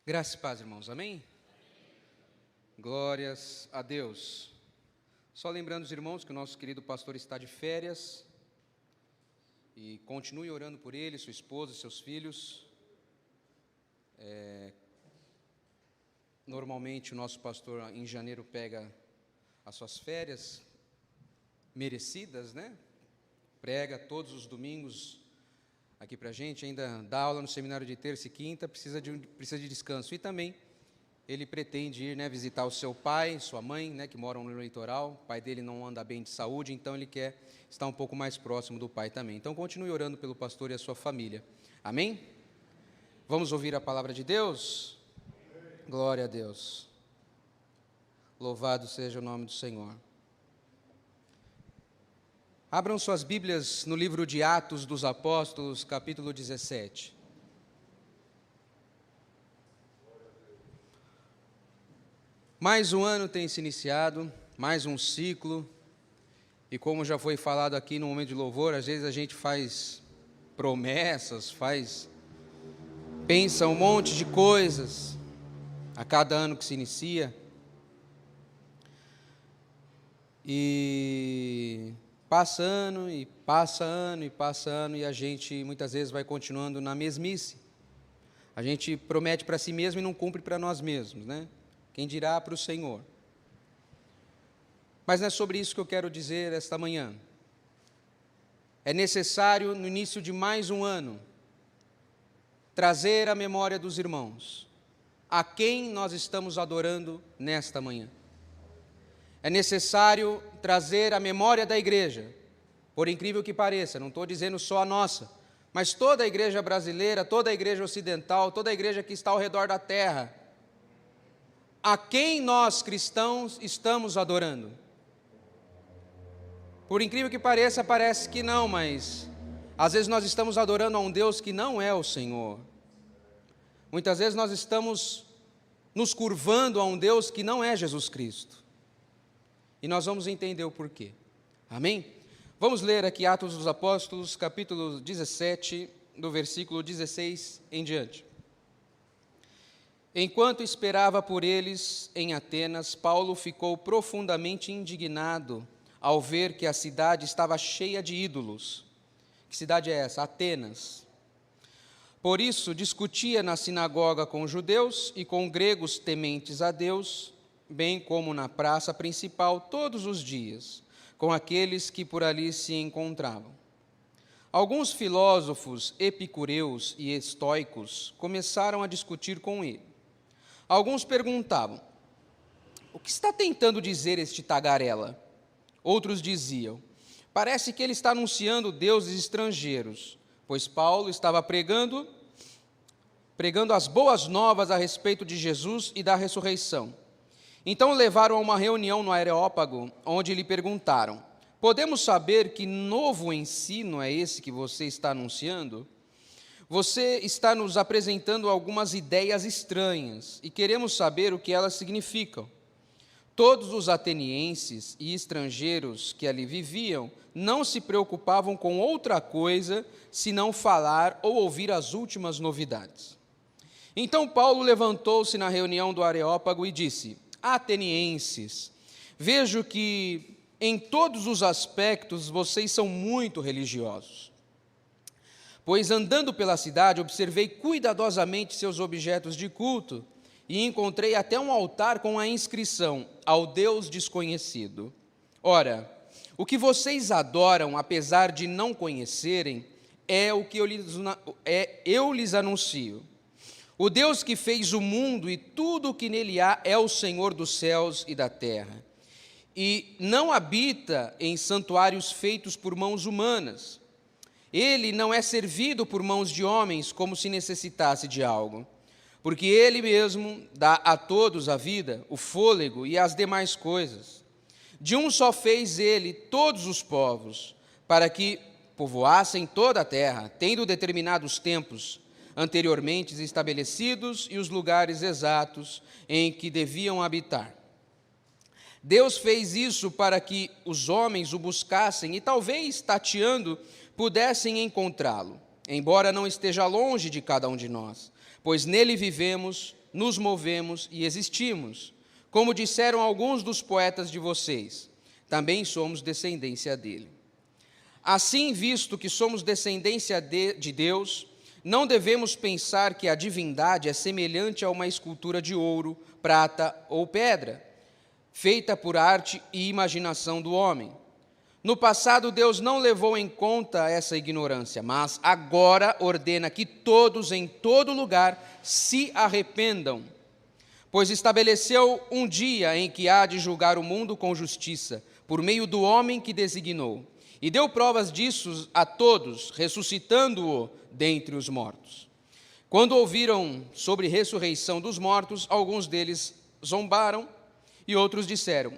Graça e paz, irmãos, amém? Glórias a Deus. Só lembrando os irmãos que o nosso querido pastor está de férias, e continue orando por ele, sua esposa e seus filhos. Normalmente o nosso pastor em janeiro pega as suas férias merecidas, né? Prega todos os domingos aqui para a gente, ainda dá aula no seminário de terça e quinta, precisa de descanso. E também ele pretende ir, visitar o seu pai, sua mãe, que moram no litoral. O pai dele não anda bem de saúde, então ele quer estar um pouco mais próximo do pai também. Então continue orando pelo pastor e a sua família. Amém? Vamos ouvir a palavra de Deus? Glória a Deus. Louvado seja o nome do Senhor. Abram suas Bíblias no livro de Atos dos Apóstolos, capítulo 17. Mais um ano tem se iniciado, mais um ciclo, e como já foi falado aqui no momento de louvor, às vezes a gente faz promessas, pensa um monte de coisas a cada ano que se inicia, e passa ano, e passa ano, e passa ano, e a gente muitas vezes vai continuando na mesmice. A gente promete para si mesmo e não cumpre para nós mesmos, Quem dirá para o Senhor? Mas não é sobre isso que eu quero dizer esta manhã. É necessário, no início de mais um ano, trazer à memória dos irmãos a quem nós estamos adorando nesta manhã. É necessário trazer à memória da igreja, por incrível que pareça, não estou dizendo só a nossa, mas toda a igreja brasileira, toda a igreja ocidental, toda a igreja que está ao redor da terra, a quem nós cristãos estamos adorando. Por incrível que pareça, parece que não, mas às vezes nós estamos adorando a um Deus que não é o Senhor. Muitas vezes nós estamos nos curvando a um Deus que não é Jesus Cristo. E nós vamos entender o porquê. Amém? Vamos ler aqui Atos dos Apóstolos, capítulo 17, do versículo 16 em diante. Enquanto esperava por eles em Atenas, Paulo ficou profundamente indignado ao ver que a cidade estava cheia de ídolos. Que cidade é essa? Atenas. Por isso, discutia na sinagoga com judeus e com gregos tementes a Deus, bem como na praça principal todos os dias, com aqueles que por ali se encontravam. Alguns filósofos epicureus e estoicos começaram a discutir com ele. Alguns perguntavam: o que está tentando dizer este tagarela? Outros diziam: parece que ele está anunciando deuses estrangeiros, pois Paulo estava pregando as boas novas a respeito de Jesus e da ressurreição. Então o levaram a uma reunião no Areópago, onde lhe perguntaram: podemos saber que novo ensino é esse que você está anunciando? Você está nos apresentando algumas ideias estranhas e queremos saber o que elas significam. Todos os atenienses e estrangeiros que ali viviam não se preocupavam com outra coisa senão falar ou ouvir as últimas novidades. Então Paulo levantou-se na reunião do Areópago e disse: atenienses, vejo que em todos os aspectos vocês são muito religiosos. Pois andando pela cidade, observei cuidadosamente seus objetos de culto e encontrei até um altar com a inscrição: ao Deus desconhecido. Ora, o que vocês adoram, apesar de não conhecerem, é o que eu lhes anuncio. O Deus que fez o mundo e tudo o que nele há é o Senhor dos céus e da terra. E não habita em santuários feitos por mãos humanas. Ele não é servido por mãos de homens como se necessitasse de algo, porque ele mesmo dá a todos a vida, o fôlego e as demais coisas. De um só fez ele todos os povos, para que povoassem toda a terra, tendo determinados tempos anteriormente estabelecidos e os lugares exatos em que deviam habitar. Deus fez isso para que os homens o buscassem e talvez, tateando, pudessem encontrá-lo, embora não esteja longe de cada um de nós, pois nele vivemos, nos movemos e existimos. Como disseram alguns dos poetas de vocês, também somos descendência dele. Assim, visto que somos descendência de Deus, não devemos pensar que a divindade é semelhante a uma escultura de ouro, prata ou pedra, feita por arte e imaginação do homem. No passado, Deus não levou em conta essa ignorância, mas agora ordena que todos em todo lugar se arrependam, pois estabeleceu um dia em que há de julgar o mundo com justiça, por meio do homem que designou, e deu provas disso a todos, ressuscitando-o dentre os mortos. Quando ouviram sobre ressurreição dos mortos, alguns deles zombaram e outros disseram: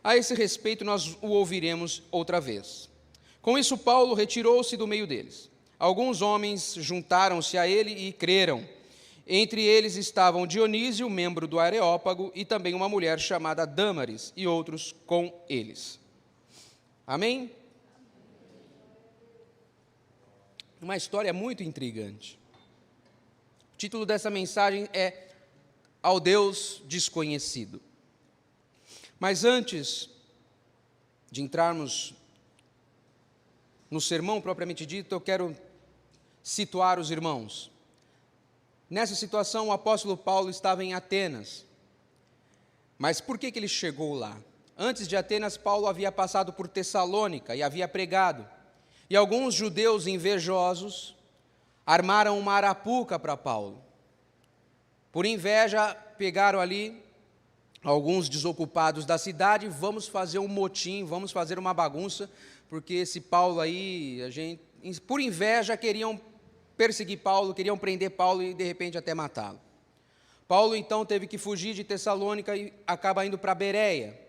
a esse respeito nós o ouviremos outra vez. Com isso, Paulo retirou-se do meio deles. Alguns homens juntaram-se a ele e creram. Entre eles estavam Dionísio, membro do Areópago, e também uma mulher chamada Dâmaris, e outros com eles. Amém? Uma história muito intrigante. O título dessa mensagem é Ao Deus Desconhecido. Mas antes de entrarmos no sermão propriamente dito, eu quero situar os irmãos. Nessa situação, o apóstolo Paulo estava em Atenas. Mas por que ele chegou lá? Antes de Atenas, Paulo havia passado por Tessalônica e havia pregado. E alguns judeus invejosos armaram uma arapuca para Paulo. Por inveja, pegaram ali alguns desocupados da cidade: vamos fazer um motim, vamos fazer uma bagunça, porque esse Paulo aí, por inveja, queriam perseguir Paulo, queriam prender Paulo e de repente até matá-lo. Paulo então teve que fugir de Tessalônica e acaba indo para Bereia.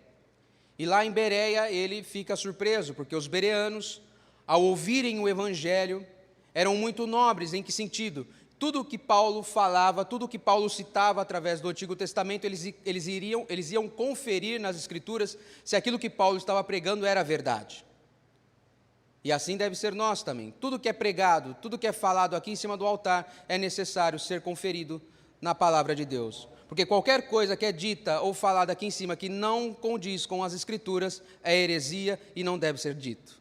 E lá em Bereia ele fica surpreso, porque os bereanos, ao ouvirem o evangelho, eram muito nobres. Em que sentido? Tudo o que Paulo falava, tudo o que Paulo citava através do Antigo Testamento, eles iam conferir nas Escrituras se aquilo que Paulo estava pregando era verdade. E assim deve ser nós também. Tudo que é pregado, tudo que é falado aqui em cima do altar, é necessário ser conferido na palavra de Deus. Porque qualquer coisa que é dita ou falada aqui em cima que não condiz com as Escrituras é heresia e não deve ser dito.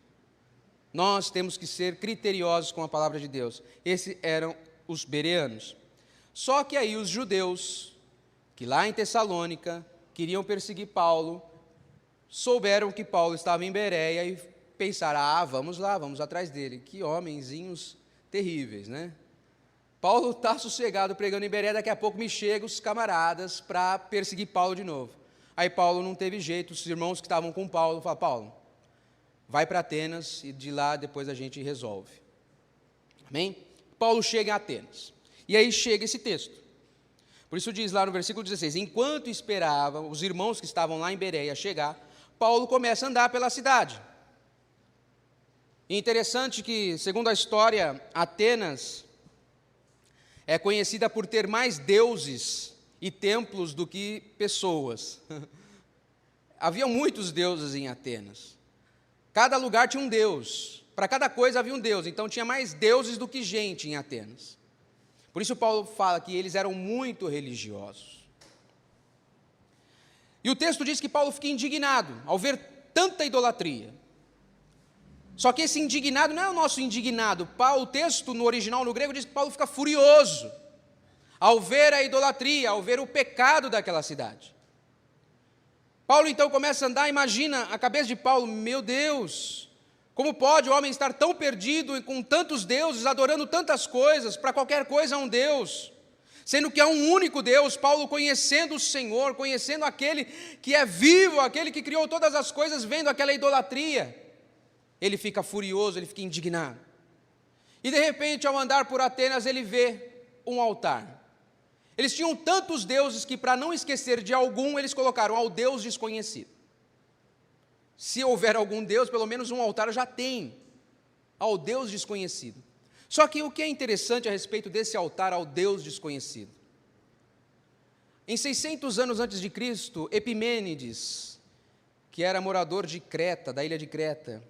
Nós temos que ser criteriosos com a palavra de Deus. Esses eram os bereanos. Só que aí os judeus, que lá em Tessalônica queriam perseguir Paulo, souberam que Paulo estava em Bereia e pensaram: vamos lá, vamos atrás dele. Que homenzinhos terríveis, né? Paulo está sossegado pregando em Bereia, daqui a pouco me chegam os camaradas para perseguir Paulo de novo. Aí Paulo não teve jeito, os irmãos que estavam com Paulo falaram: Paulo, vai para Atenas e de lá depois a gente resolve. Amém? Paulo chega em Atenas. E aí chega esse texto. Por isso diz lá no versículo 16: enquanto esperava os irmãos que estavam lá em Bereia chegar, Paulo começa a andar pela cidade. E interessante que, segundo a história, Atenas é conhecida por ter mais deuses e templos do que pessoas. Havia muitos deuses em Atenas. Cada lugar tinha um deus. Para cada coisa havia um deus. Então tinha mais deuses do que gente em Atenas. Por isso Paulo fala que eles eram muito religiosos. E o texto diz que Paulo fica indignado ao ver tanta idolatria. Só que esse indignado não é o nosso indignado. O texto no original, no grego, diz que Paulo fica furioso ao ver a idolatria, ao ver o pecado daquela cidade. Paulo então começa a andar, imagina a cabeça de Paulo: meu Deus, como pode o homem estar tão perdido e com tantos deuses, adorando tantas coisas, para qualquer coisa há um Deus, sendo que há um único Deus. Paulo, conhecendo o Senhor, conhecendo aquele que é vivo, aquele que criou todas as coisas, vendo aquela idolatria, ele fica furioso, ele fica indignado. E de repente, ao andar por Atenas, ele vê um altar. Eles tinham tantos deuses que, para não esquecer de algum, eles colocaram ao Deus desconhecido. Se houver algum Deus, pelo menos um altar já tem, ao Deus desconhecido. Só que o que é interessante a respeito desse altar ao Deus desconhecido? Em 600 anos antes de Cristo, Epimênides, que era morador de Creta, da ilha de Creta,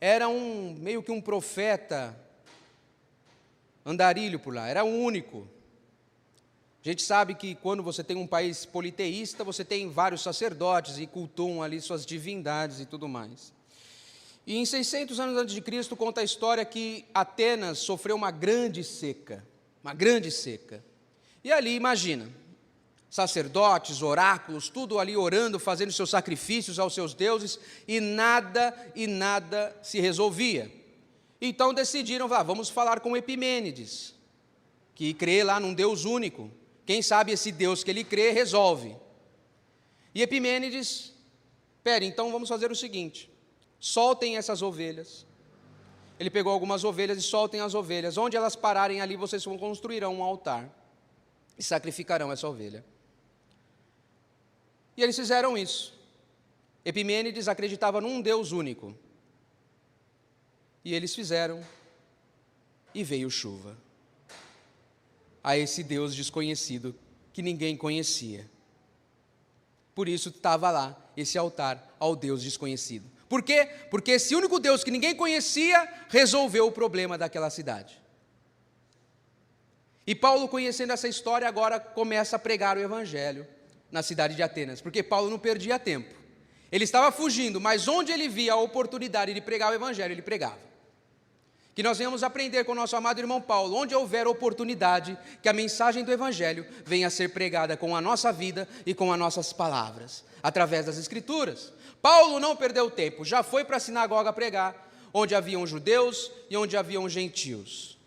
era meio que um profeta andarilho por lá, era o único. A gente sabe que quando você tem um país politeísta, você tem vários sacerdotes e cultuam ali suas divindades e tudo mais. E em 600 anos antes de Cristo, conta a história que Atenas sofreu uma grande seca. Uma grande seca. E ali, imagina, sacerdotes, oráculos, tudo ali orando, fazendo seus sacrifícios aos seus deuses, e nada se resolvia. Então decidiram, vamos falar com Epimênides, que crê lá num Deus único. Quem sabe esse Deus que ele crê resolve. E Epimênides, então vamos fazer o seguinte, soltem essas ovelhas. Ele pegou algumas ovelhas e soltem as ovelhas. Onde elas pararem ali, vocês construirão um altar e sacrificarão essa ovelha. E eles fizeram isso. Epimênides acreditava num Deus único. E eles fizeram, e veio chuva a esse Deus desconhecido que ninguém conhecia. Por isso estava lá esse altar ao Deus desconhecido. Por quê? Porque esse único Deus que ninguém conhecia resolveu o problema daquela cidade. E Paulo, conhecendo essa história, agora começa a pregar o evangelho na cidade de Atenas, porque Paulo não perdia tempo. Ele estava fugindo, mas onde ele via a oportunidade de pregar o evangelho, ele pregava. Que nós venhamos aprender com o nosso amado irmão Paulo, onde houver oportunidade, que a mensagem do evangelho venha a ser pregada com a nossa vida e com as nossas palavras, através das escrituras. Paulo não perdeu tempo, já foi para a sinagoga pregar, onde haviam judeus e onde haviam gentios.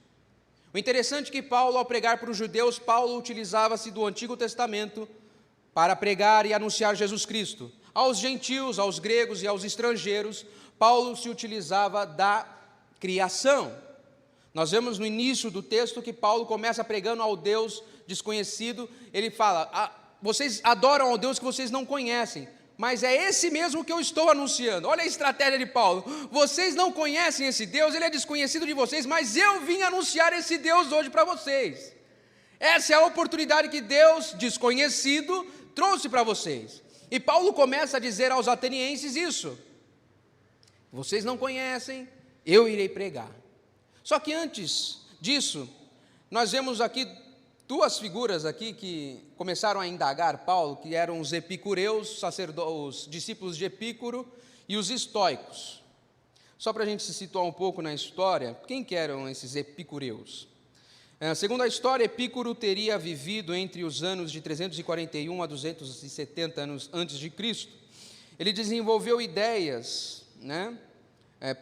O interessante é que Paulo, ao pregar para os judeus, Paulo utilizava-se do Antigo Testamento para pregar e anunciar Jesus Cristo. Aos gentios, aos gregos e aos estrangeiros, Paulo se utilizava da criação. Nós vemos no início do texto que Paulo começa pregando ao Deus desconhecido. Ele fala, vocês adoram ao Deus que vocês não conhecem, mas é esse mesmo que eu estou anunciando. Olha a estratégia de Paulo. Vocês não conhecem esse Deus, ele é desconhecido de vocês, mas eu vim anunciar esse Deus hoje para vocês. Essa é a oportunidade que Deus desconhecido trouxe para vocês. E Paulo começa a dizer aos atenienses isso. Vocês não conhecem, eu irei pregar. Só que antes disso, nós vemos aqui duas figuras aqui que começaram a indagar Paulo, que eram os epicureus, os discípulos de Epícuro, e os estoicos. Só para a gente se situar um pouco na história, quem que eram esses epicureus? Segundo a história, Epícuro teria vivido entre os anos de 341 a 270 anos antes de Cristo. Ele desenvolveu ideias,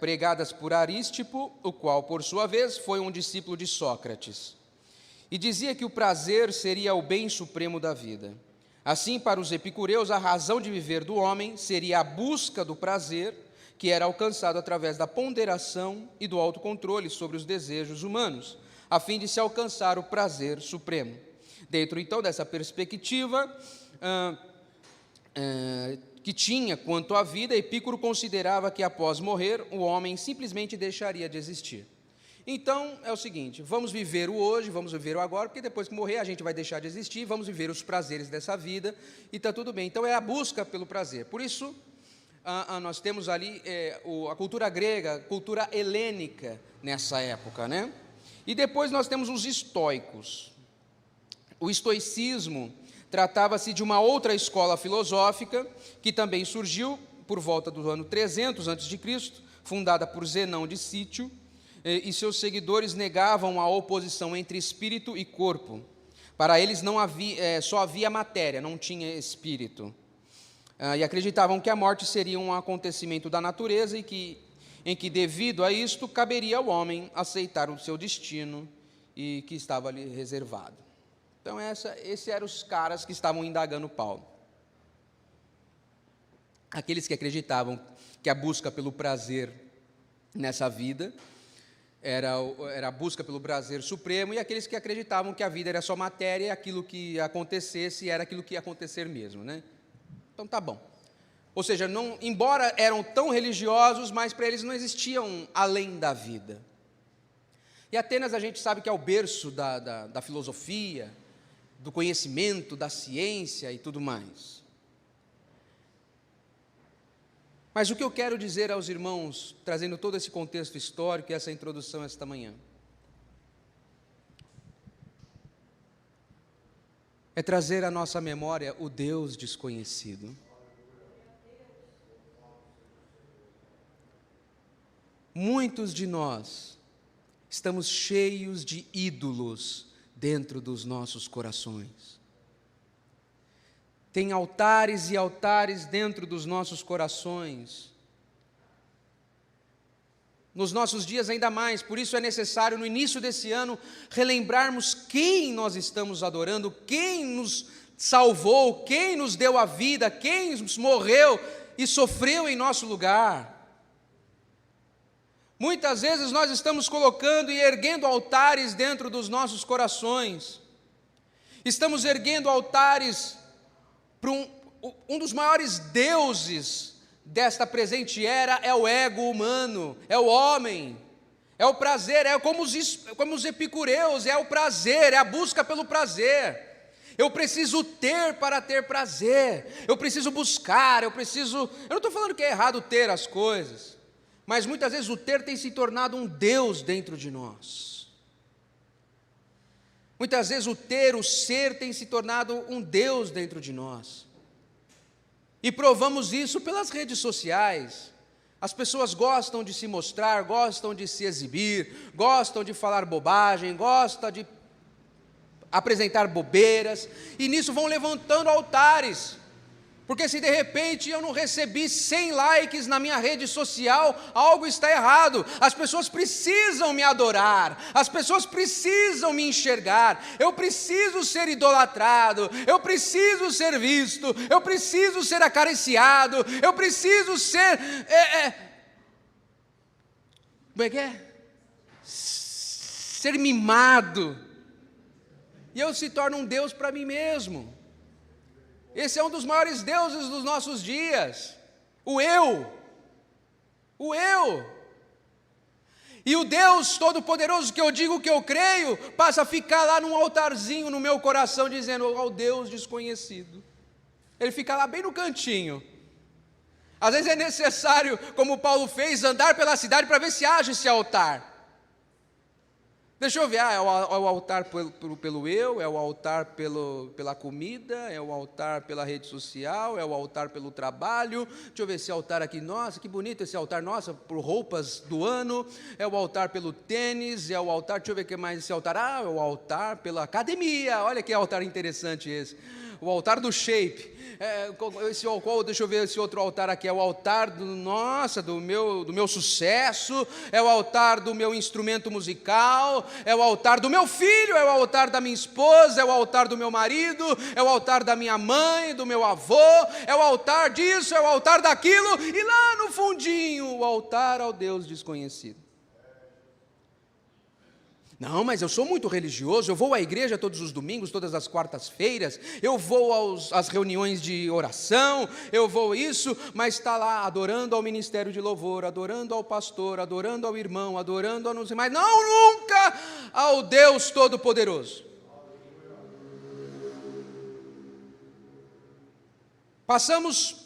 pregadas por Arístipo, o qual, por sua vez, foi um discípulo de Sócrates. E dizia que o prazer seria o bem supremo da vida. Assim, para os epicureus, a razão de viver do homem seria a busca do prazer, que era alcançado através da ponderação e do autocontrole sobre os desejos humanos, a fim de se alcançar o prazer supremo. Dentro, então, dessa perspectiva que tinha quanto à vida, Epícuro considerava que após morrer, o homem simplesmente deixaria de existir. Então, é o seguinte, vamos viver o hoje, vamos viver o agora, porque depois que morrer a gente vai deixar de existir, vamos viver os prazeres dessa vida, e está tudo bem. Então, é a busca pelo prazer. Por isso, nós temos ali a cultura grega, a cultura helênica nessa época, E depois nós temos os estoicos. O estoicismo tratava-se de uma outra escola filosófica que também surgiu por volta do ano 300 a.C., fundada por Zenão de Cítio, e seus seguidores negavam a oposição entre espírito e corpo. Para eles só havia matéria, não tinha espírito. E acreditavam que a morte seria um acontecimento da natureza em que, devido a isto, caberia ao homem aceitar o seu destino e que estava ali reservado. Então, esses eram os caras que estavam indagando Paulo. Aqueles que acreditavam que a busca pelo prazer nessa vida era a busca pelo prazer supremo, e aqueles que acreditavam que a vida era só matéria e aquilo que acontecesse era aquilo que ia acontecer mesmo, Então, tá bom. Ou seja, embora eram tão religiosos, mas para eles não existiam além da vida. E Atenas a gente sabe que é o berço da filosofia, do conhecimento, da ciência e tudo mais. Mas o que eu quero dizer aos irmãos, trazendo todo esse contexto histórico e essa introdução esta manhã, é trazer à nossa memória o Deus desconhecido. Muitos de nós estamos cheios de ídolos dentro dos nossos corações. Tem altares e altares dentro dos nossos corações. Nos nossos dias ainda mais, por isso é necessário no início desse ano relembrarmos quem nós estamos adorando, quem nos salvou, quem nos deu a vida, quem morreu e sofreu em nosso lugar. Muitas vezes nós estamos colocando e erguendo altares dentro dos nossos corações. Estamos erguendo altares para um dos maiores deuses desta presente era, é o ego humano, é o homem, é o prazer, é como os epicureus, é o prazer, é a busca pelo prazer. Eu preciso ter para ter prazer, eu preciso buscar, eu não estou falando que é errado ter as coisas, mas muitas vezes o ter tem se tornado um Deus dentro de nós. Muitas vezes o ter, o ser tem se tornado um Deus dentro de nós. E provamos isso pelas redes sociais. As pessoas gostam de se mostrar, gostam de se exibir, gostam de falar bobagem, gostam de apresentar bobeiras, e nisso vão levantando altares. Porque se de repente eu não recebi 100 likes na minha rede social, algo está errado. As pessoas precisam me adorar, as pessoas precisam me enxergar, eu preciso ser idolatrado, eu preciso ser visto, eu preciso ser acariciado, eu preciso ser... Como é que é? Ser mimado. E eu se torno um Deus para mim mesmo. Esse é um dos maiores deuses dos nossos dias, o eu. E o Deus Todo-Poderoso que eu digo que eu creio, passa a ficar lá num altarzinho no meu coração, dizendo ao Deus desconhecido. Ele fica lá bem no cantinho. Às vezes é necessário, como Paulo fez, andar pela cidade para ver se age esse altar. Deixa eu ver, é o altar pelo eu, é o altar pela comida, é o altar pela rede social, é o altar pelo trabalho. Deixa eu ver esse altar aqui, nossa, que bonito esse altar, nossa, por roupas do ano. É o altar pelo tênis, é o altar, deixa eu ver o que mais esse altar. É o altar pela academia, olha que altar interessante esse. O altar do shape. Deixa eu ver esse outro altar aqui, é o altar do meu sucesso, é o altar do meu instrumento musical, é o altar do meu filho, é o altar da minha esposa, é o altar do meu marido, é o altar da minha mãe, do meu avô, é o altar disso, é o altar daquilo, e lá no fundinho, o altar ao Deus desconhecido. Não, mas eu sou muito religioso, eu vou à igreja todos os domingos, todas as quartas-feiras, eu vou às reuniões de oração, eu vou isso, mas está lá adorando ao ministério de louvor, adorando ao pastor, adorando ao irmão, adorando a não sei mais, não nunca ao Deus Todo-Poderoso. Passamos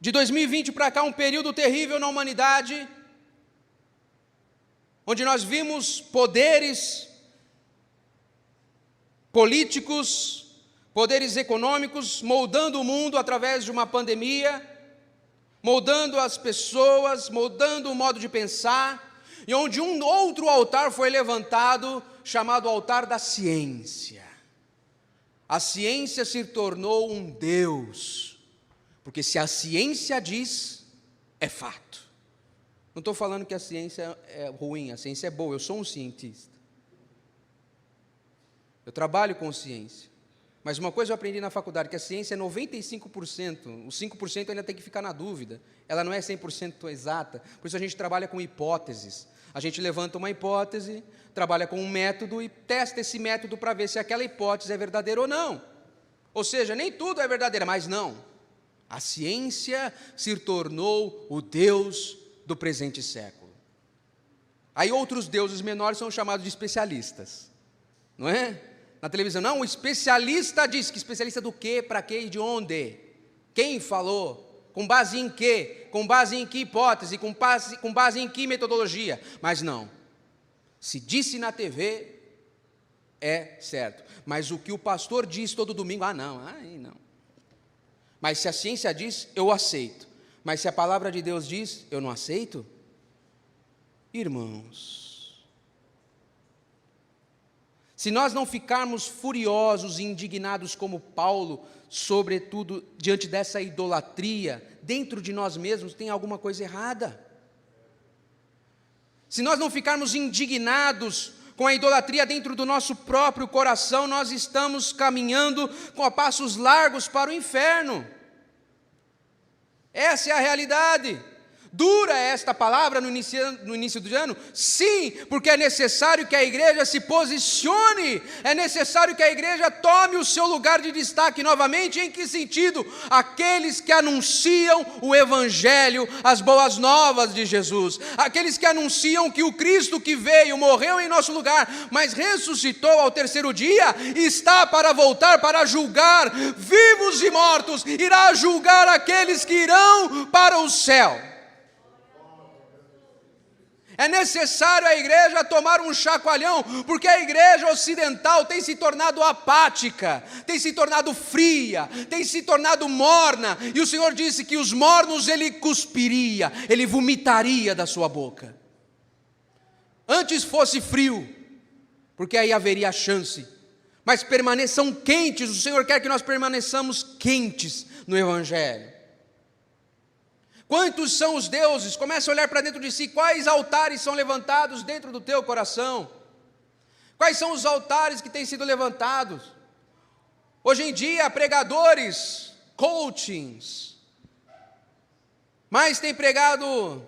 de 2020 para cá um período terrível na humanidade, onde nós vimos poderes políticos, poderes econômicos, moldando o mundo através de uma pandemia, moldando as pessoas, moldando o modo de pensar, e onde um outro altar foi levantado, chamado altar da ciência. A ciência se tornou um Deus, porque se a ciência diz, é fato. Não estou falando que a ciência é ruim, a ciência é boa, eu sou um cientista. Eu trabalho com ciência. Mas uma coisa eu aprendi na faculdade, que a ciência é 95%, os 5% ainda tem que ficar na dúvida. Ela não é 100% exata, por isso a gente trabalha com hipóteses. A gente levanta uma hipótese, trabalha com um método e testa esse método para ver se aquela hipótese é verdadeira ou não. Ou seja, nem tudo é verdadeiro, mas não. A ciência se tornou o Deus do presente século. Aí outros deuses menores são chamados de especialistas, não é? Na televisão, não, o especialista diz, que especialista do quê, para quê e de onde? Quem falou? Com base em quê? Com base em que hipótese? Com base em que metodologia? Mas não, se disse na TV, é certo. Mas o que o pastor diz todo domingo, não, aí não. Mas se a ciência diz, eu aceito. Mas se a palavra de Deus diz, eu não aceito? Irmãos, se nós não ficarmos furiosos e indignados como Paulo, sobretudo diante dessa idolatria, dentro de nós mesmos tem alguma coisa errada. Se nós não ficarmos indignados com a idolatria dentro do nosso próprio coração, nós estamos caminhando com passos largos para o inferno. Essa é a realidade. Dura esta palavra no início do ano? Sim, porque é necessário que a igreja se posicione, é necessário que a igreja tome o seu lugar de destaque novamente. Em que sentido? Aqueles que anunciam o Evangelho, as boas novas de Jesus, aqueles que anunciam que o Cristo que veio, morreu em nosso lugar, mas ressuscitou ao terceiro dia, está para voltar para julgar vivos e mortos, irá julgar aqueles que irão para o céu. É necessário a igreja tomar um chacoalhão, porque a igreja ocidental tem se tornado apática, tem se tornado fria, tem se tornado morna, e o Senhor disse que os mornos Ele cuspiria, Ele vomitaria da sua boca. Antes fosse frio, porque aí haveria chance, mas permaneçam quentes, o Senhor quer que nós permaneçamos quentes no Evangelho. Quantos são os deuses? Comece a olhar para dentro de si. Quais altares são levantados dentro do teu coração? Quais são os altares que têm sido levantados? Hoje em dia, pregadores, coachings, mais têm pregado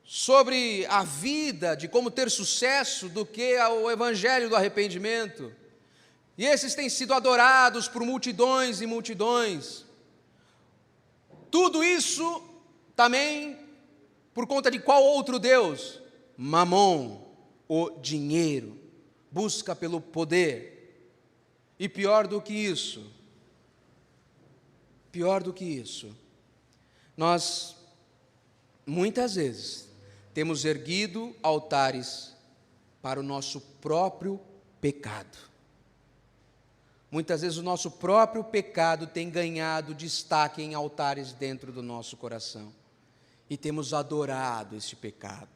sobre a vida, de como ter sucesso, do que o evangelho do arrependimento. E esses têm sido adorados por multidões e multidões. Tudo isso também por conta de qual outro Deus? Mamon, o dinheiro, busca pelo poder. E pior do que isso, nós muitas vezes temos erguido altares para o nosso próprio pecado. Muitas vezes o nosso próprio pecado tem ganhado destaque em altares dentro do nosso coração. E temos adorado esse pecado.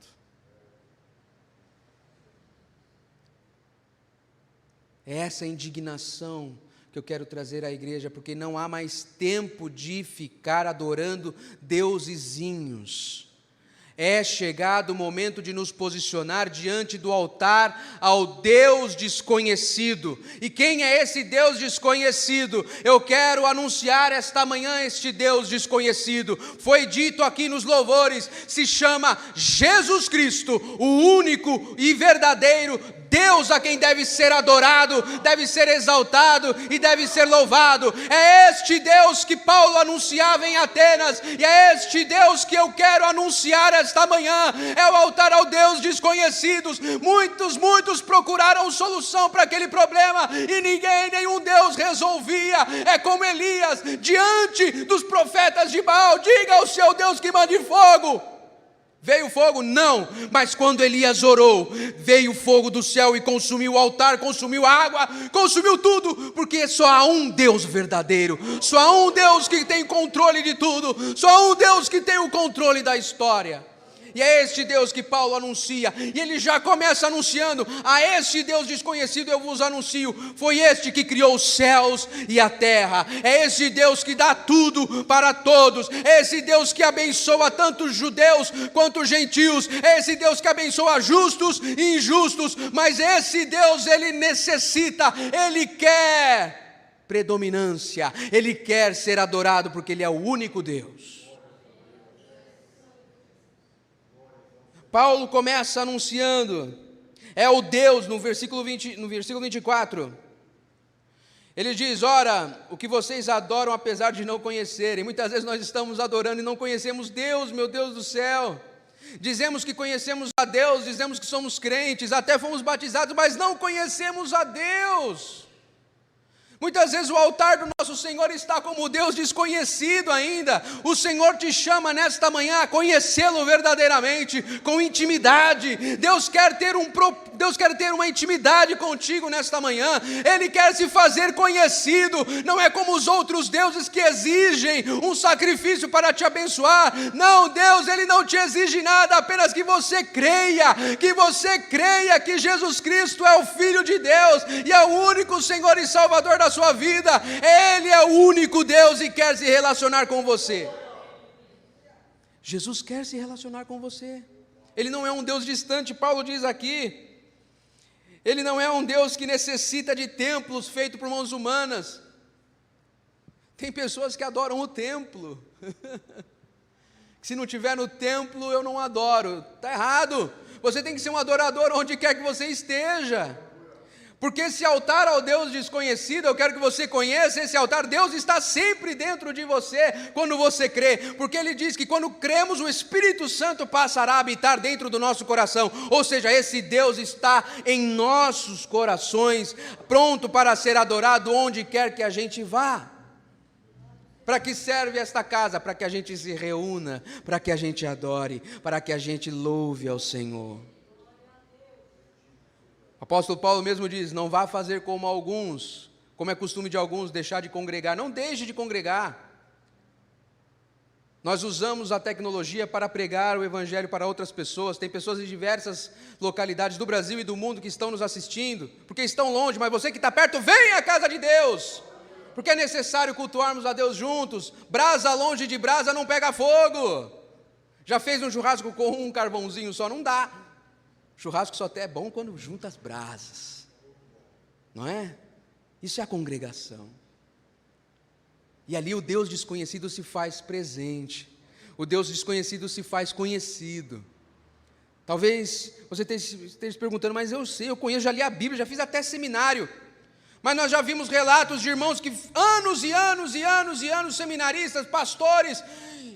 É essa indignação que eu quero trazer à igreja, porque não há mais tempo de ficar adorando deusezinhos. É chegado o momento de nos posicionar diante do altar ao Deus desconhecido. E quem é esse Deus desconhecido? Eu quero anunciar esta manhã este Deus desconhecido. Foi dito aqui nos louvores, se chama Jesus Cristo, o único e verdadeiro Deus a quem deve ser adorado, deve ser exaltado e deve ser louvado. É este Deus que Paulo anunciava em Atenas, e é este Deus que eu quero anunciar esta manhã. É o altar ao Deus desconhecidos. Muitos procuraram solução para aquele problema e nenhum Deus resolvia. É como Elias diante dos profetas de Baal: diga ao seu Deus que mande fogo. Veio fogo? Não, mas quando Elias orou, veio fogo do céu e consumiu o altar, consumiu a água, consumiu tudo, porque só há um Deus verdadeiro, só há um Deus que tem controle de tudo, só há um Deus que tem o controle da história. E é este Deus que Paulo anuncia, e ele já começa anunciando: a este Deus desconhecido eu vos anuncio, foi este que criou os céus e a terra, é esse Deus que dá tudo para todos, é esse Deus que abençoa tanto judeus quanto gentios, é esse Deus que abençoa justos e injustos, mas esse Deus, ele necessita, ele quer predominância, ele quer ser adorado, porque ele é o único Deus. Paulo começa anunciando, é o Deus, no versículo 24, ele diz: ora, o que vocês adoram apesar de não conhecerem. Muitas vezes nós estamos adorando e não conhecemos Deus, meu Deus do céu. Dizemos que conhecemos a Deus, dizemos que somos crentes, até fomos batizados, mas não conhecemos a Deus. Muitas vezes o altar do O Senhor está como Deus desconhecido ainda. O Senhor te chama nesta manhã a conhecê-lo verdadeiramente, com intimidade. Deus quer ter uma intimidade contigo nesta manhã. Ele quer se fazer conhecido. Não é como os outros deuses que exigem um sacrifício para te abençoar. Não, Deus, Ele não te exige nada, apenas que você creia que Jesus Cristo é o Filho de Deus e é o único Senhor e Salvador da sua vida. Ele é o único Deus e quer se relacionar com você. Jesus quer se relacionar com você. Ele não é um Deus distante, Paulo diz aqui. Ele não é um Deus que necessita de templos feitos por mãos humanas. Tem pessoas que adoram o templo. Se não tiver no templo, eu não adoro. Está errado. Você tem que ser um adorador onde quer que você esteja. Porque esse altar ao Deus desconhecido, eu quero que você conheça esse altar. Deus está sempre dentro de você quando você crê. Porque Ele diz que quando cremos, o Espírito Santo passará a habitar dentro do nosso coração. Ou seja, esse Deus está em nossos corações, pronto para ser adorado onde quer que a gente vá. Para que serve esta casa? Para que a gente se reúna, para que a gente adore, para que a gente louve ao Senhor. O apóstolo Paulo mesmo diz: não vá fazer como alguns, como é costume de alguns, deixar de congregar. Não deixe de congregar. Nós usamos a tecnologia para pregar o Evangelho para outras pessoas. Tem pessoas de diversas localidades do Brasil e do mundo que estão nos assistindo, porque estão longe, mas você que está perto, venha à casa de Deus. Porque é necessário cultuarmos a Deus juntos. Brasa longe de brasa não pega fogo. Já fez um churrasco com um carvãozinho só? Não dá. Churrasco só até é bom quando junta as brasas. Não é? Isso é a congregação. E ali o Deus desconhecido se faz presente. O Deus desconhecido se faz conhecido. Talvez você esteja se perguntando: mas eu sei, eu conheço, já li a Bíblia, já fiz até seminário. Mas nós já vimos relatos de irmãos que anos e anos, seminaristas, pastores,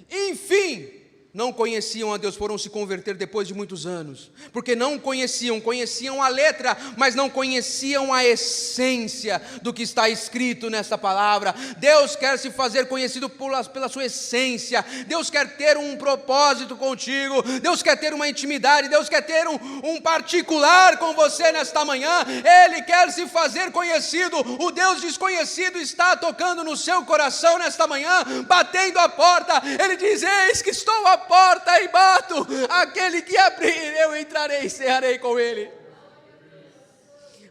enfim, não conheciam a Deus, foram se converter depois de muitos anos, porque não conheciam a letra, mas não conheciam a essência do que está escrito nessa palavra. Deus quer se fazer conhecido pela sua essência. Deus quer ter um propósito contigo, Deus quer ter uma intimidade, Deus quer ter um particular com você nesta manhã. Ele quer se fazer conhecido. O Deus desconhecido está tocando no seu coração nesta manhã, batendo a porta. Ele diz: eis que estou à porta e bato. Aquele que abrir, eu entrarei e cearei com ele.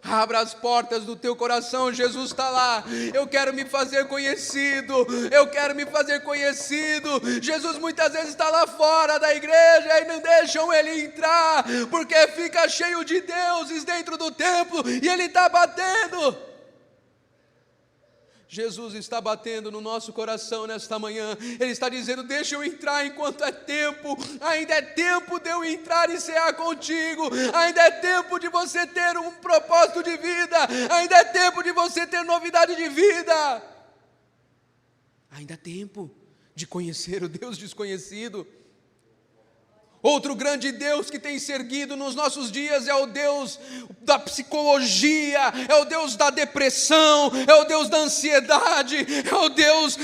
Abra as portas do teu coração, Jesus está lá. Eu quero me fazer conhecido, eu quero me fazer conhecido. Jesus muitas vezes está lá fora da igreja e não deixam ele entrar, porque fica cheio de deuses dentro do templo e ele está batendo. Jesus está batendo no nosso coração nesta manhã. Ele está dizendo: deixa eu entrar enquanto é tempo. Ainda é tempo de eu entrar e cear contigo. Ainda é tempo de você ter um propósito de vida. Ainda é tempo de você ter novidade de vida. Ainda é tempo de conhecer o Deus desconhecido. Outro grande Deus que tem se erguido nos nossos dias é o Deus da psicologia, é o Deus da depressão, é o Deus da ansiedade, é o Deus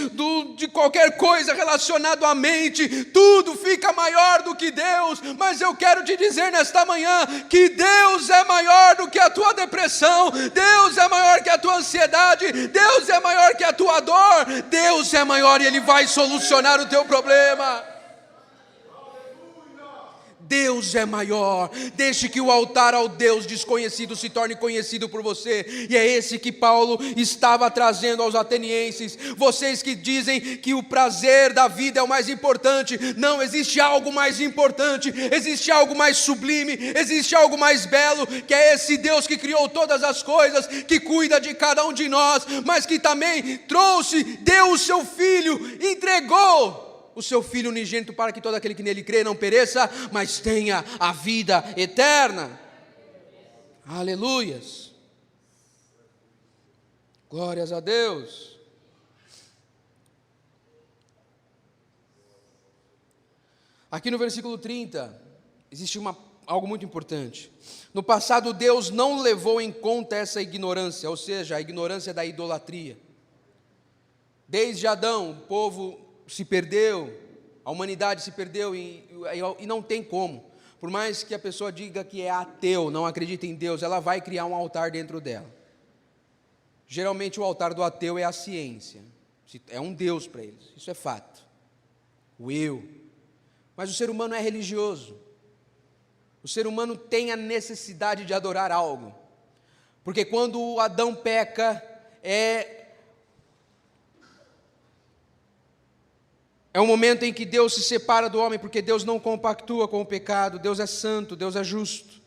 de qualquer coisa relacionado à mente. Tudo fica maior do que Deus, mas eu quero te dizer nesta manhã que Deus é maior do que a tua depressão, Deus é maior que a tua ansiedade, Deus é maior que a tua dor, Deus é maior e Ele vai solucionar o teu problema. Deus é maior. Deixe que o altar ao Deus desconhecido se torne conhecido por você. E é esse que Paulo estava trazendo aos atenienses. Vocês que dizem que o prazer da vida é o mais importante. Não, existe algo mais importante, existe algo mais sublime, existe algo mais belo, que é esse Deus que criou todas as coisas, que cuida de cada um de nós, mas que também deu o seu Filho, entregou o seu Filho unigênito para que todo aquele que nele crê não pereça, mas tenha a vida eterna. Aleluias. Glórias a Deus. Aqui no versículo 30, existe algo muito importante. No passado, Deus não levou em conta essa ignorância, ou seja, a ignorância da idolatria. Desde Adão, o povo se perdeu, a humanidade se perdeu e não tem como. Por mais que a pessoa diga que é ateu, não acredita em Deus, ela vai criar um altar dentro dela. Geralmente o altar do ateu é a ciência, é um Deus para eles, isso é fato. O eu. Mas o ser humano é religioso. O ser humano tem a necessidade de adorar algo. Porque quando o Adão peca, é um momento em que Deus se separa do homem, porque Deus não compactua com o pecado, Deus é santo, Deus é justo.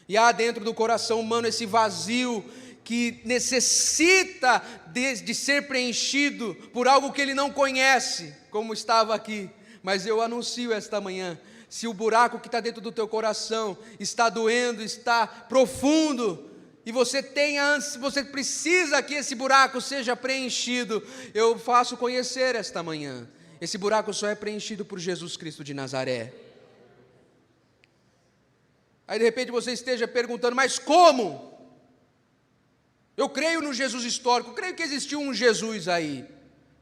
E há dentro do coração humano esse vazio que necessita de ser preenchido por algo que ele não conhece, como estava aqui. Mas eu anuncio esta manhã, se o buraco que está dentro do teu coração está doendo, está profundo, e você precisa que esse buraco seja preenchido, eu faço conhecer esta manhã. Esse buraco só é preenchido por Jesus Cristo de Nazaré. Aí de repente você esteja perguntando, mas como? Eu creio no Jesus histórico, creio que existiu um Jesus aí.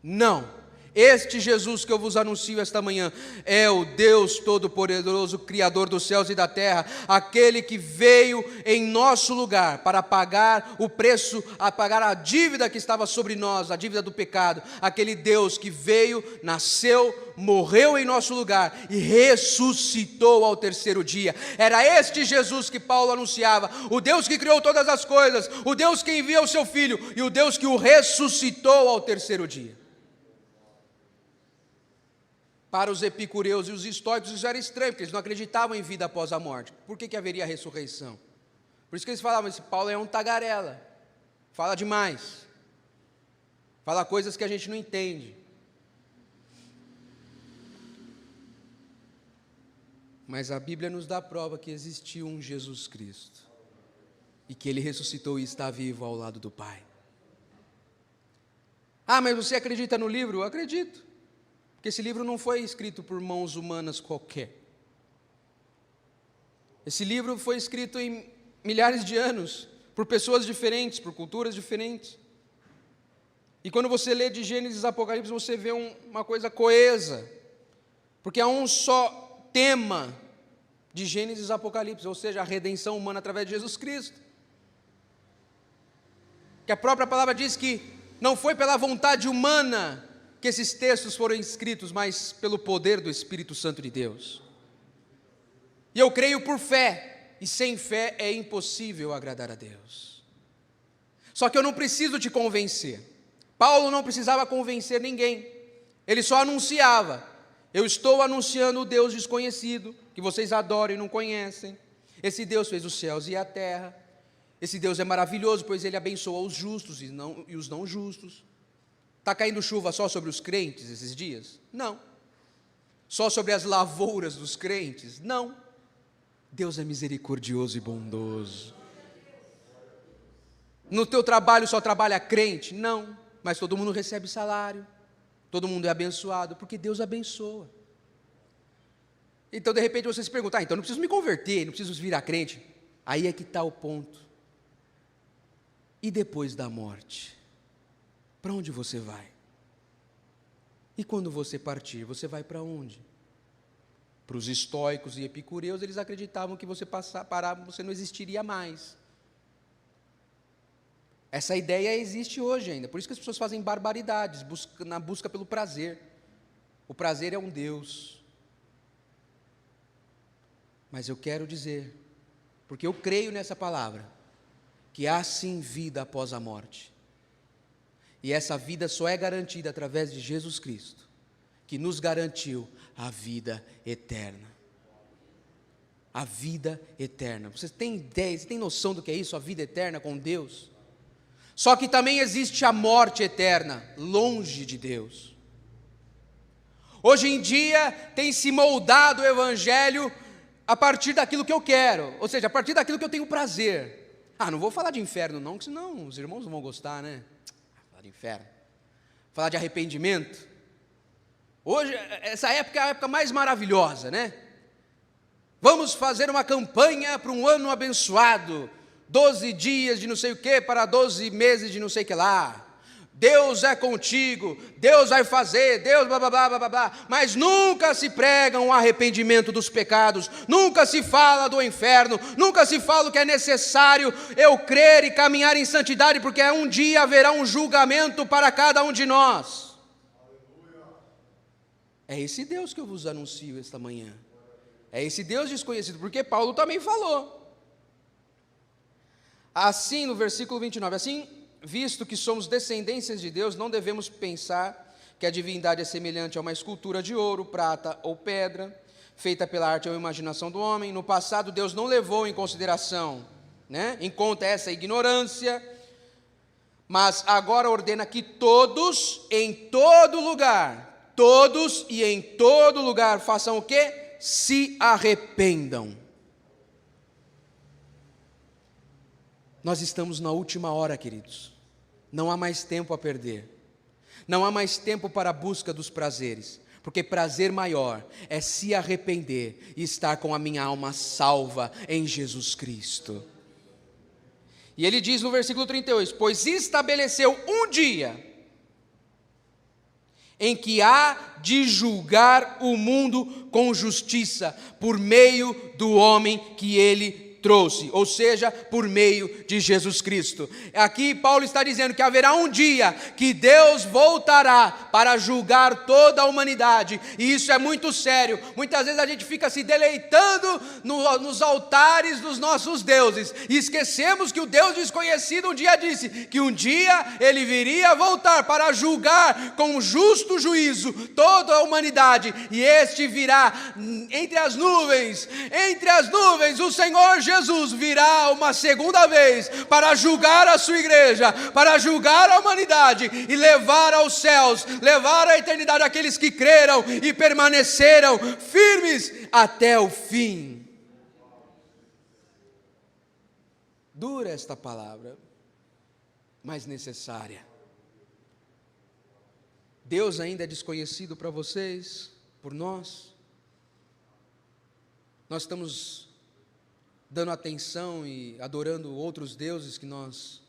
Não. Este Jesus que eu vos anuncio esta manhã é o Deus Todo-Poderoso, Criador dos céus e da terra, aquele que veio em nosso lugar para pagar o preço, a pagar a dívida que estava sobre nós, a dívida do pecado. Aquele Deus que veio, nasceu, morreu em nosso lugar e ressuscitou ao terceiro dia. Era este Jesus que Paulo anunciava, o Deus que criou todas as coisas, o Deus que envia o seu Filho e o Deus que o ressuscitou ao terceiro dia. Para os epicureus e os estoicos isso era estranho, porque eles não acreditavam em vida após a morte. Por que haveria ressurreição? Por isso que eles falavam, esse Paulo é um tagarela, fala demais, fala coisas que a gente não entende. Mas a Bíblia nos dá a prova que existiu um Jesus Cristo, e que Ele ressuscitou e está vivo ao lado do Pai. Ah, mas você acredita no livro? Eu acredito. Porque esse livro não foi escrito por mãos humanas qualquer. Esse livro foi escrito em milhares de anos, por pessoas diferentes, por culturas diferentes. E quando você lê de Gênesis e Apocalipse, você vê uma coisa coesa, porque há um só tema de Gênesis e Apocalipse, ou seja, a redenção humana através de Jesus Cristo. Que a própria palavra diz que não foi pela vontade humana que esses textos foram escritos, mas pelo poder do Espírito Santo de Deus. E eu creio por fé, e sem fé é impossível agradar a Deus. Só que eu não preciso te convencer. Paulo não precisava convencer ninguém, ele só anunciava. Eu estou anunciando o Deus desconhecido, que vocês adoram e não conhecem. Esse Deus fez os céus e a terra. Esse Deus é maravilhoso, pois Ele abençoa os justos e os não justos. Está caindo chuva só sobre os crentes esses dias? Não. Só sobre as lavouras dos crentes? Não. Deus é misericordioso e bondoso. No teu trabalho só trabalha crente? Não. Mas todo mundo recebe salário. Todo mundo é abençoado, porque Deus abençoa. Então, de repente, você se pergunta, então não preciso me converter, não preciso virar crente. Aí é que está o ponto. E depois da morte? Para onde você vai? E quando você partir, você vai para onde? Para os estoicos e epicureus, eles acreditavam que você você não existiria mais. Essa ideia existe hoje ainda, por isso que as pessoas fazem barbaridades, na busca pelo prazer. O prazer é um Deus. Mas eu quero dizer, porque eu creio nessa palavra, que há sim vida após a morte. E essa vida só é garantida através de Jesus Cristo, que nos garantiu a vida eterna. A vida eterna. Você tem ideia, você tem noção do que é isso, a vida eterna com Deus? Só que também existe a morte eterna, longe de Deus. Hoje em dia tem se moldado o Evangelho a partir daquilo que eu quero, ou seja, a partir daquilo que eu tenho prazer. Ah, não vou falar de inferno não, porque senão os irmãos não vão gostar, né? De inferno, falar de arrependimento. Hoje, essa época é a época mais maravilhosa, né? Vamos fazer uma campanha para um ano abençoado, 12 dias de não sei o que para 12 meses de não sei o que lá. Deus é contigo, Deus vai fazer, Deus blá blá blá blá blá, mas nunca se prega um arrependimento dos pecados, nunca se fala do inferno, nunca se fala que é necessário eu crer e caminhar em santidade, porque um dia haverá um julgamento para cada um de nós. É esse Deus que eu vos anuncio esta manhã, é esse Deus desconhecido, porque Paulo também falou. Assim, no versículo 29, assim, visto que somos descendências de Deus, não devemos pensar que a divindade é semelhante a uma escultura de ouro, prata ou pedra, feita pela arte ou imaginação do homem. No passado, Deus não levou em consideração, em conta essa ignorância, mas agora ordena que todos e em todo lugar façam o quê? Se arrependam. Nós estamos na última hora, queridos. Não há mais tempo a perder. Não há mais tempo para a busca dos prazeres. Porque prazer maior é se arrepender e estar com a minha alma salva em Jesus Cristo. E ele diz no versículo 38, pois estabeleceu um dia em que há de julgar o mundo com justiça, por meio do homem que ele trouxe, ou seja, por meio de Jesus Cristo. Aqui Paulo está dizendo que haverá um dia que Deus voltará para julgar toda a humanidade, e isso é muito sério. Muitas vezes a gente fica se deleitando nos altares dos nossos deuses, e esquecemos que o Deus desconhecido um dia disse que um dia ele viria voltar para julgar com justo juízo toda a humanidade, e este virá entre as nuvens, o Senhor Jesus virá uma segunda vez para julgar a sua igreja, para julgar a humanidade e levar aos céus, levar à eternidade aqueles que creram e permaneceram firmes até o fim. Dura esta palavra, mas necessária. Deus ainda é desconhecido para vocês, por nós? Nós estamos dando atenção e adorando outros deuses que nós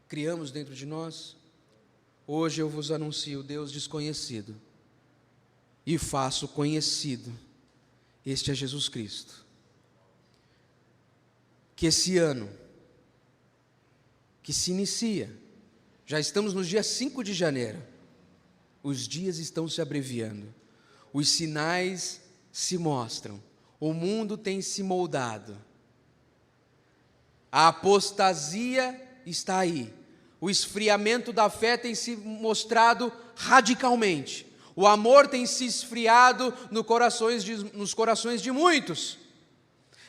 criamos dentro de nós? Hoje eu vos anuncio o Deus desconhecido e faço conhecido. Este é Jesus Cristo. Que esse ano, que se inicia, já estamos no dia 5 de janeiro, os dias estão se abreviando, os sinais se mostram, o mundo tem se moldado, a apostasia está aí, o esfriamento da fé tem se mostrado radicalmente, o amor tem se esfriado nos corações de muitos,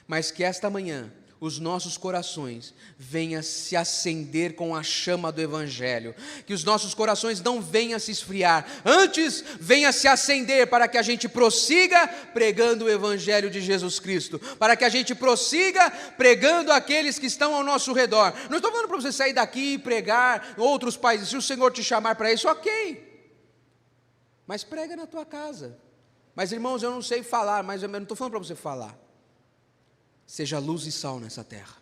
mas que esta manhã os nossos corações venham se acender com a chama do Evangelho, que os nossos corações não venham se esfriar, antes venha se acender para que a gente prossiga pregando o Evangelho de Jesus Cristo, para que a gente prossiga pregando aqueles que estão ao nosso redor. Não estou falando para você sair daqui e pregar em outros países, se o Senhor te chamar para isso, ok, mas prega na tua casa. Mas irmãos, eu não sei falar, mas eu não estou falando para você falar. Seja luz e sal nessa terra.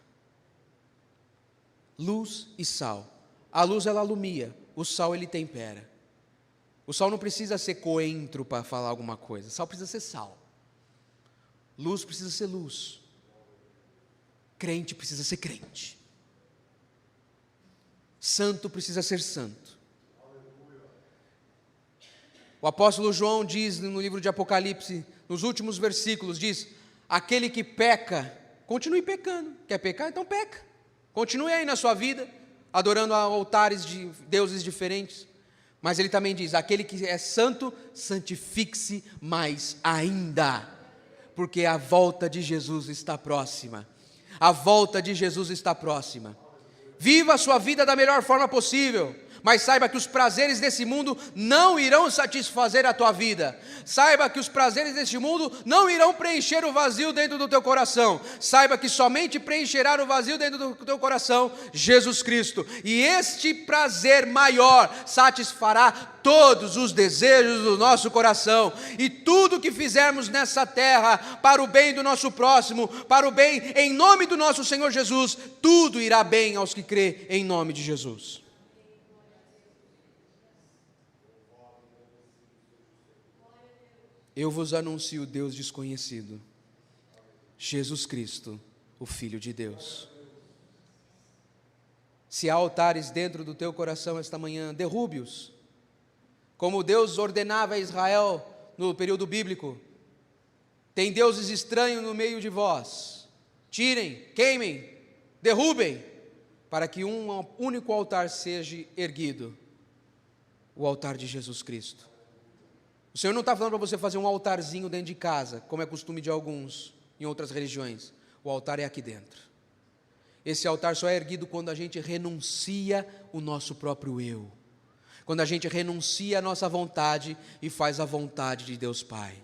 Luz e sal. A luz ela alumia, o sal ele tempera. O sal não precisa ser coentro para falar alguma coisa. Sal precisa ser sal. Luz precisa ser luz. Crente precisa ser crente. Santo precisa ser santo. O apóstolo João diz no livro de Apocalipse, nos últimos versículos, diz: aquele que peca, continue pecando. Quer pecar? Então peca. Continue aí na sua vida, adorando a altares de deuses diferentes. Mas ele também diz: aquele que é santo, santifique-se mais ainda, porque a volta de Jesus está próxima. A volta de Jesus está próxima. Viva a sua vida da melhor forma possível, mas saiba que os prazeres desse mundo não irão satisfazer a tua vida. Saiba que os prazeres deste mundo não irão preencher o vazio dentro do teu coração. Saiba que somente preencherá o vazio dentro do teu coração Jesus Cristo. E este prazer maior satisfará todos os desejos do nosso coração. E tudo que fizermos nessa terra para o bem do nosso próximo, para o bem em nome do nosso Senhor Jesus, tudo irá bem aos que crê em nome de Jesus. Eu vos anuncio o Deus desconhecido, Jesus Cristo, o Filho de Deus. Se há altares dentro do teu coração esta manhã, derrube-os. Como Deus ordenava a Israel no período bíblico. Tem deuses estranhos no meio de vós. Tirem, queimem, derrubem, para que um único altar seja erguido. O altar de Jesus Cristo. O Senhor não está falando para você fazer um altarzinho dentro de casa, como é costume de alguns em outras religiões. O altar é aqui dentro. Esse altar só é erguido quando a gente renuncia o nosso próprio eu. Quando a gente renuncia a nossa vontade e faz a vontade de Deus Pai.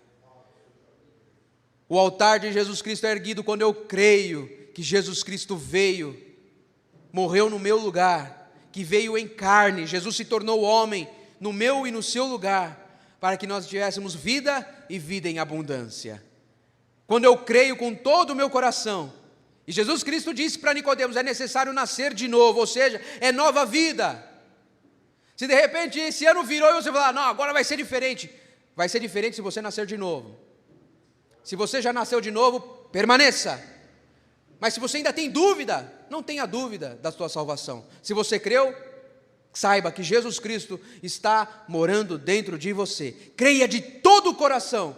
O altar de Jesus Cristo é erguido quando eu creio que Jesus Cristo veio, morreu no meu lugar, que veio em carne, Jesus se tornou homem no meu e no seu lugar, para que nós tivéssemos vida e vida em abundância. Quando eu creio com todo o meu coração, e Jesus Cristo disse para Nicodemos, é necessário nascer de novo, ou seja, é nova vida. Se de repente esse ano virou e você falar, não, agora vai ser diferente se você nascer de novo. Se você já nasceu de novo, permaneça. Mas se você ainda tem dúvida, não tenha dúvida da sua salvação. Se você creu, saiba que Jesus Cristo está morando dentro de você. Creia de todo o coração.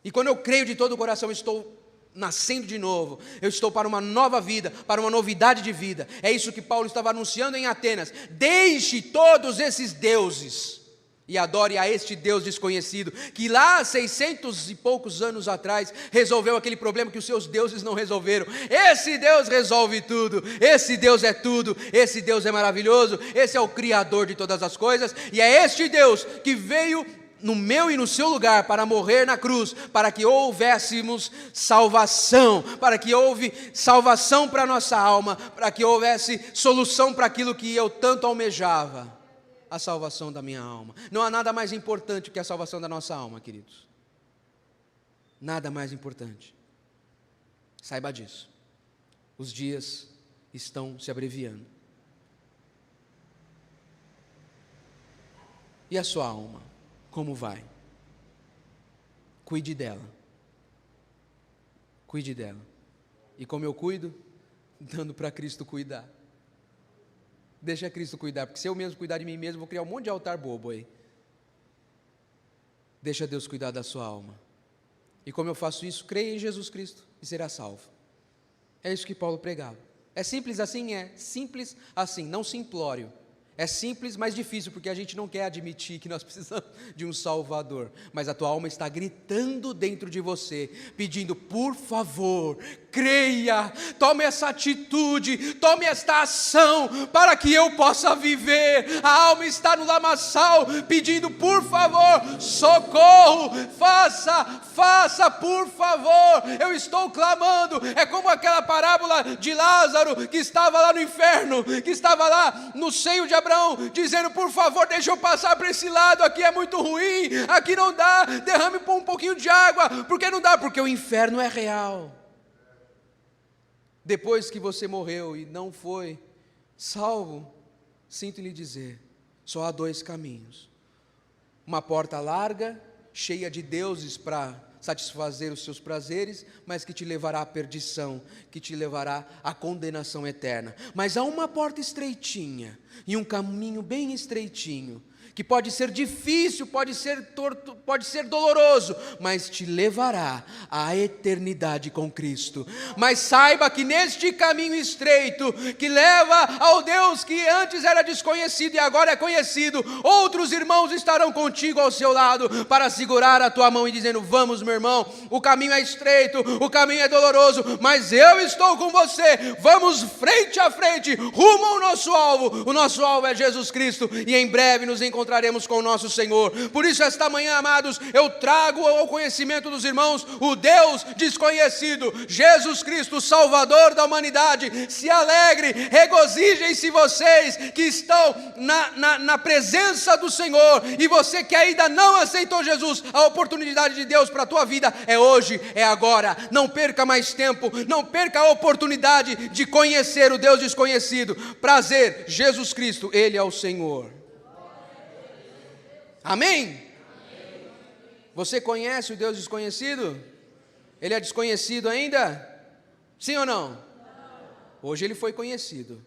E quando eu creio de todo o coração, eu estou nascendo de novo. Eu estou para uma nova vida, para uma novidade de vida. É isso que Paulo estava anunciando em Atenas. Deixe todos esses deuses e adore a este Deus desconhecido, que lá 600 e poucos anos atrás resolveu aquele problema que os seus deuses não resolveram. Esse Deus resolve tudo, esse Deus é tudo, esse Deus é maravilhoso, esse é o Criador de todas as coisas, e é este Deus que veio no meu e no seu lugar para morrer na cruz, para que houvéssemos salvação, para que houve salvação para a nossa alma, para que houvesse solução para aquilo que eu tanto almejava. A salvação da minha alma. Não há nada mais importante que a salvação da nossa alma, queridos. Nada mais importante. Saiba disso. Os dias estão se abreviando. E a sua alma? Como vai? Cuide dela. Cuide dela. E como eu cuido? Dando para Cristo cuidar. Deixa Cristo cuidar, porque se eu mesmo cuidar de mim mesmo, vou criar um monte de altar bobo aí. Deixa Deus cuidar da sua alma. E como eu faço isso? Creia em Jesus Cristo e será salvo. É isso que Paulo pregava. É simples assim? É simples assim, não simplório. É simples, mas difícil, porque a gente não quer admitir que nós precisamos de um Salvador. Mas a tua alma está gritando dentro de você, pedindo, por favor, creia, tome essa atitude, tome esta ação, para que eu possa viver. A alma está no lamaçal, pedindo, por favor, socorro, faça, por favor, eu estou clamando. É como aquela parábola de Lázaro, que estava lá no inferno, que estava lá no seio de Abraão, dizendo, por favor, deixa eu passar para esse lado, aqui é muito ruim, aqui não dá, derrame um pouquinho de água. Por que não dá? Porque o inferno é real. Depois que você morreu e não foi salvo, sinto lhe dizer, só há dois caminhos. Uma porta larga, cheia de deuses para satisfazer os seus prazeres, mas que te levará à perdição, que te levará à condenação eterna. Mas há uma porta estreitinha, e um caminho bem estreitinho, que pode ser difícil, pode ser torto, pode ser doloroso, mas te levará à eternidade com Cristo. Mas saiba que neste caminho estreito, que leva ao Deus que antes era desconhecido e agora é conhecido, outros irmãos estarão contigo ao seu lado, para segurar a tua mão e dizendo, vamos meu irmão, o caminho é estreito, o caminho é doloroso, mas eu estou com você, vamos frente a frente, rumo ao nosso alvo. O nosso alvo é Jesus Cristo, e em breve nos encontraremos com o nosso Senhor. Por isso esta manhã, amados, eu trago ao conhecimento dos irmãos o Deus desconhecido, Jesus Cristo, o Salvador da humanidade. Se alegre, regozijem-se vocês que estão na presença do Senhor, e você que ainda não aceitou Jesus, a oportunidade de Deus para a tua vida é hoje, é agora. Não perca mais tempo, não perca a oportunidade de conhecer o Deus desconhecido. Prazer, Jesus Cristo, Ele é o Senhor. Amém? Você conhece o Deus desconhecido? Ele é desconhecido ainda? Sim ou não? Hoje ele foi conhecido.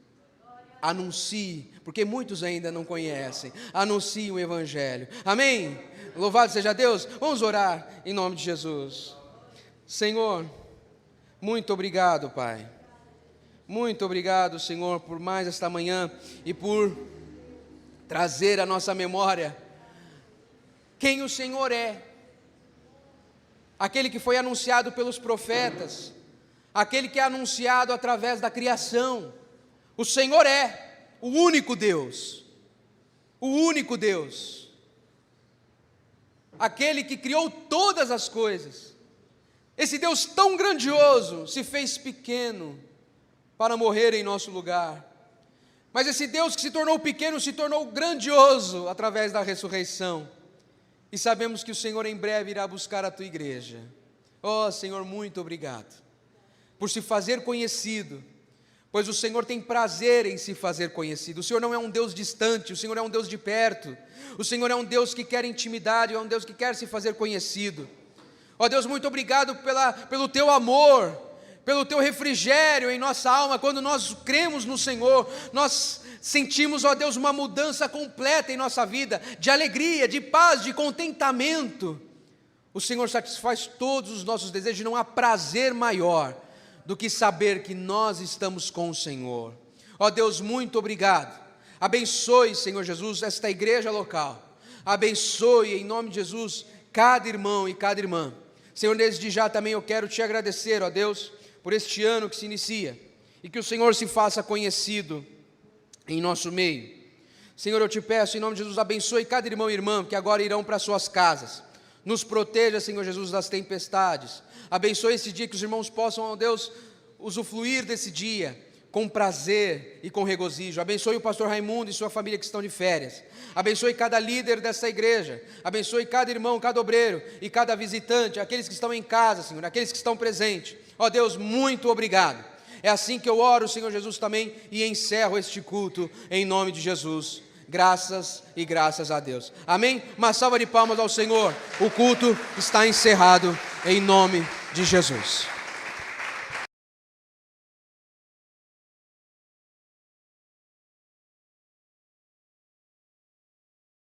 Anuncie, porque muitos ainda não conhecem. Anuncie o Evangelho. Amém? Louvado seja Deus. Vamos orar em nome de Jesus. Senhor, muito obrigado, Pai. Muito obrigado, Senhor, por mais esta manhã e por trazer à nossa memória quem o Senhor é. Aquele que foi anunciado pelos profetas, aquele que é anunciado através da criação. O Senhor é o único Deus, aquele que criou todas as coisas. Esse Deus tão grandioso se fez pequeno para morrer em nosso lugar. Mas esse Deus que se tornou pequeno se tornou grandioso através da ressurreição. E sabemos que o Senhor em breve irá buscar a tua igreja. Oh, Senhor, muito obrigado por se fazer conhecido, pois o Senhor tem prazer em se fazer conhecido. O Senhor não é um Deus distante, o Senhor é um Deus de perto. O Senhor é um Deus que quer intimidade, é um Deus que quer se fazer conhecido. Ó Deus, muito obrigado pelo teu amor, pelo teu refrigério em nossa alma. Quando nós cremos no Senhor, nós sentimos, ó Deus, uma mudança completa em nossa vida, de alegria, de paz, de contentamento. O Senhor satisfaz todos os nossos desejos, não há prazer maior do que saber que nós estamos com o Senhor. Ó Deus, muito obrigado. Abençoe, Senhor Jesus, esta igreja local. Abençoe em nome de Jesus cada irmão e cada irmã. Senhor, desde já também eu quero te agradecer, ó Deus, por este ano que se inicia, e que o Senhor se faça conhecido em nosso meio. Senhor, eu te peço em nome de Jesus, abençoe cada irmão e irmã que agora irão para suas casas. Nos proteja, Senhor Jesus, das tempestades. Abençoe esse dia, que os irmãos possam, ó Deus, usufruir desse dia com prazer e com regozijo. Abençoe o pastor Raimundo e sua família que estão de férias. Abençoe cada líder dessa igreja. Abençoe cada irmão, cada obreiro e cada visitante, aqueles que estão em casa, Senhor, aqueles que estão presentes. Ó Deus, muito obrigado. É assim que eu oro, Senhor Jesus, também, e encerro este culto em nome de Jesus. Graças e graças a Deus. Amém? Uma salva de palmas ao Senhor. O culto está encerrado em nome de Jesus.